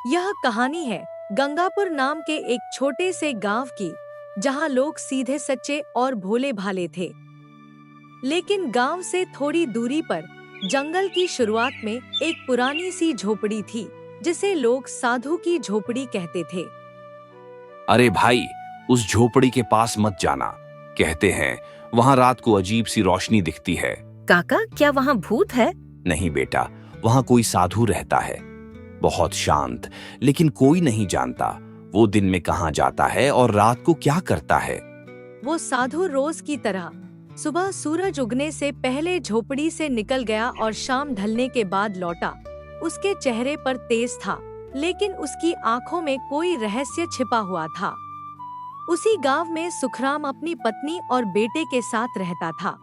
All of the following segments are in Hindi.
यह कहानी है गंगापुर नाम के एक छोटे से गांव की, जहां लोग सीधे सच्चे और भोले भाले थे। लेकिन गांव से थोड़ी दूरी पर जंगल की शुरुआत में एक पुरानी सी झोपड़ी थी, जिसे लोग साधु की झोपड़ी कहते थे। अरे भाई, उस झोपड़ी के पास मत जाना। कहते हैं वहां रात को अजीब सी रोशनी दिखती है। काका, क्या वहाँ भूत है? नहीं बेटा, वहां कोई साधु रहता है, बहुत शांत, लेकिन कोई नहीं जानता वो दिन में कहां जाता है और रात को क्या करता है। वो साधु रोज की तरह सुबह सूरज उगने से पहले झोपड़ी से निकल गया और शाम ढलने के बाद लौटा। उसके चेहरे पर तेज था, लेकिन उसकी आंखों में कोई रहस्य छिपा हुआ था। उसी गांव में सुखराम अपनी पत्नी और बेटे के साथ रहता था।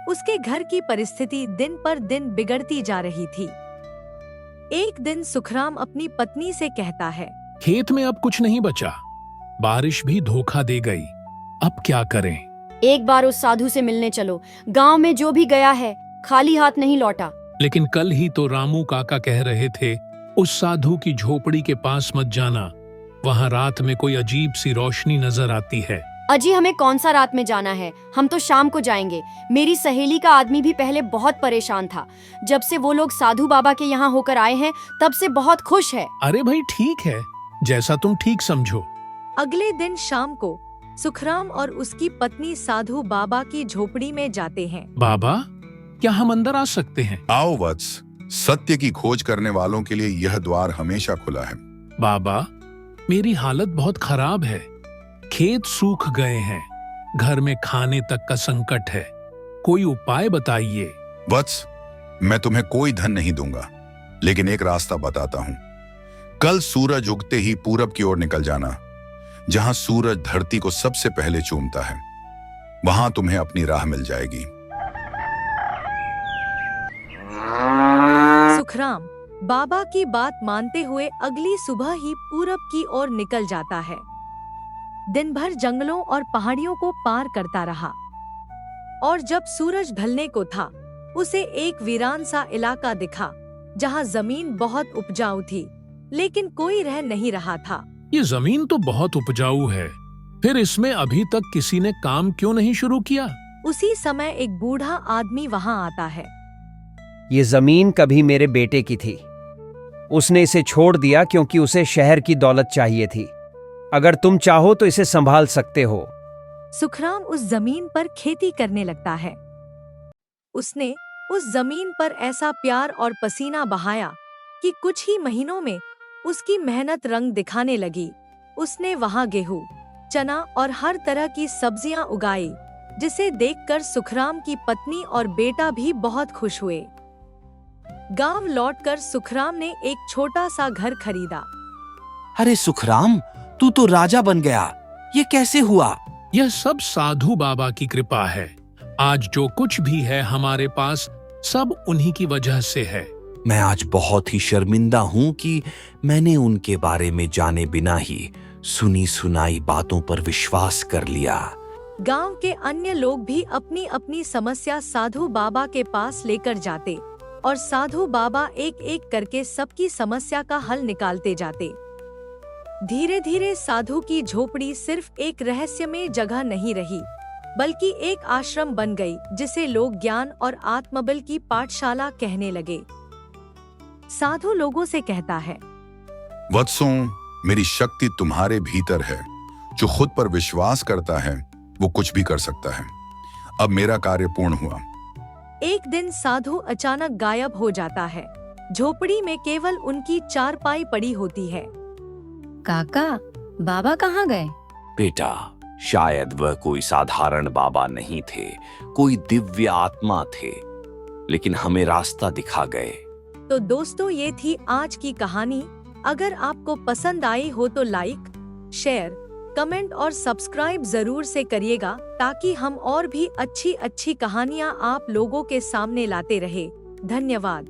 उसके घर की परिस्थिति दिन पर दिन बिगड़ती जा रही थी। एक दिन सुखराम अपनी पत्नी से कहता है, खेत में अब कुछ नहीं बचा, बारिश भी धोखा दे गई, अब क्या करें? एक बार उस साधु से मिलने चलो। गांव में जो भी गया है खाली हाथ नहीं लौटा। लेकिन कल ही तो रामू काका कह रहे थे उस साधु की झोपड़ी के पास मत जाना, वहाँ रात में कोई अजीब सी रोशनी नजर आती है। अजी, हमें कौन सा रात में जाना है, हम तो शाम को जाएंगे। मेरी सहेली का आदमी भी पहले बहुत परेशान था। जब से वो लोग साधु बाबा के यहाँ होकर आए हैं, तब से बहुत खुश है। अरे भाई ठीक है, जैसा तुम ठीक समझो। अगले दिन शाम को सुखराम और उसकी पत्नी साधु बाबा की झोपड़ी में जाते हैं। बाबा, क्या हम अंदर आ सकते हैं? आओ वत्स, सत्य की खोज करने वालों के लिए यह द्वार हमेशा खुला है। बाबा, मेरी हालत बहुत खराब है, खेत सूख गए हैं, घर में खाने तक का संकट है, कोई उपाय बताइए। वत्स, मैं तुम्हें कोई धन नहीं दूंगा, लेकिन एक रास्ता बताता हूं। कल सूरज उगते ही पूरब की ओर निकल जाना, जहां सूरज धरती को सबसे पहले चूमता है। वहां तुम्हें अपनी राह मिल जाएगी। सुखराम बाबा की बात मानते हुए अगली सुबह ही पूरब की ओर निकल जाता है। दिन भर जंगलों और पहाड़ियों को पार करता रहा, और जब सूरज ढलने को था, उसे एक वीरान सा इलाका दिखा, जहां जमीन बहुत उपजाऊ थी, लेकिन कोई रह नहीं रहा था। ये जमीन तो बहुत उपजाऊ है, फिर इसमें अभी तक किसी ने काम क्यों नहीं शुरू किया? उसी समय एक बूढ़ा आदमी वहां आता है। ये जमीन कभी मेरे बेटे की थी, उसने इसे छोड़ दिया क्योंकि उसे शहर की दौलत चाहिए थी। अगर तुम चाहो तो इसे संभाल सकते हो। सुखराम उस जमीन पर खेती करने लगता है। उसने उस जमीन पर ऐसा प्यार और पसीना बहाया कि कुछ ही महीनों में उसकी मेहनत रंग दिखाने लगी। उसने वहां गेहूं, चना और हर तरह की सब्जियां उगाई, जिसे देखकर सुखराम की पत्नी और बेटा भी बहुत खुश हुए। गांव लौटकर सुखराम ने एक छोटा सा घर खरीदा। अरे सुखराम, तू तो राजा बन गया, ये कैसे हुआ? यह सब साधु बाबा की कृपा है। आज जो कुछ भी है हमारे पास, सब उन्हीं की वजह से है। मैं आज बहुत ही शर्मिंदा हूँ कि मैंने उनके बारे में जाने बिना ही सुनी सुनाई बातों पर विश्वास कर लिया। गांव के अन्य लोग भी अपनी अपनी समस्या साधु बाबा के पास लेकर जाते, और साधु बाबा एक एक करके सबकी समस्या का हल निकालते जाते। धीरे धीरे साधु की झोपड़ी सिर्फ एक रहस्यमय जगह नहीं रही, बल्कि एक आश्रम बन गई, जिसे लोग ज्ञान और आत्मबल की पाठशाला कहने लगे। साधु लोगों से कहता है, वत्सों, मेरी शक्ति तुम्हारे भीतर है। जो खुद पर विश्वास करता है वो कुछ भी कर सकता है। अब मेरा कार्य पूर्ण हुआ। एक दिन साधु अचानक गायब हो जाता है। झोपड़ी में केवल उनकी चारपाई पड़ी होती है। काका, बाबा कहाँ गए? बेटा, शायद वह कोई साधारण बाबा नहीं थे, कोई दिव्य आत्मा थे, लेकिन हमें रास्ता दिखा गए। तो दोस्तों, ये थी आज की कहानी। अगर आपको पसंद आई हो तो लाइक, शेयर, कमेंट और सब्सक्राइब जरूर से करिएगा, ताकि हम और भी अच्छी अच्छी कहानियां आप लोगों के सामने लाते रहे। धन्यवाद।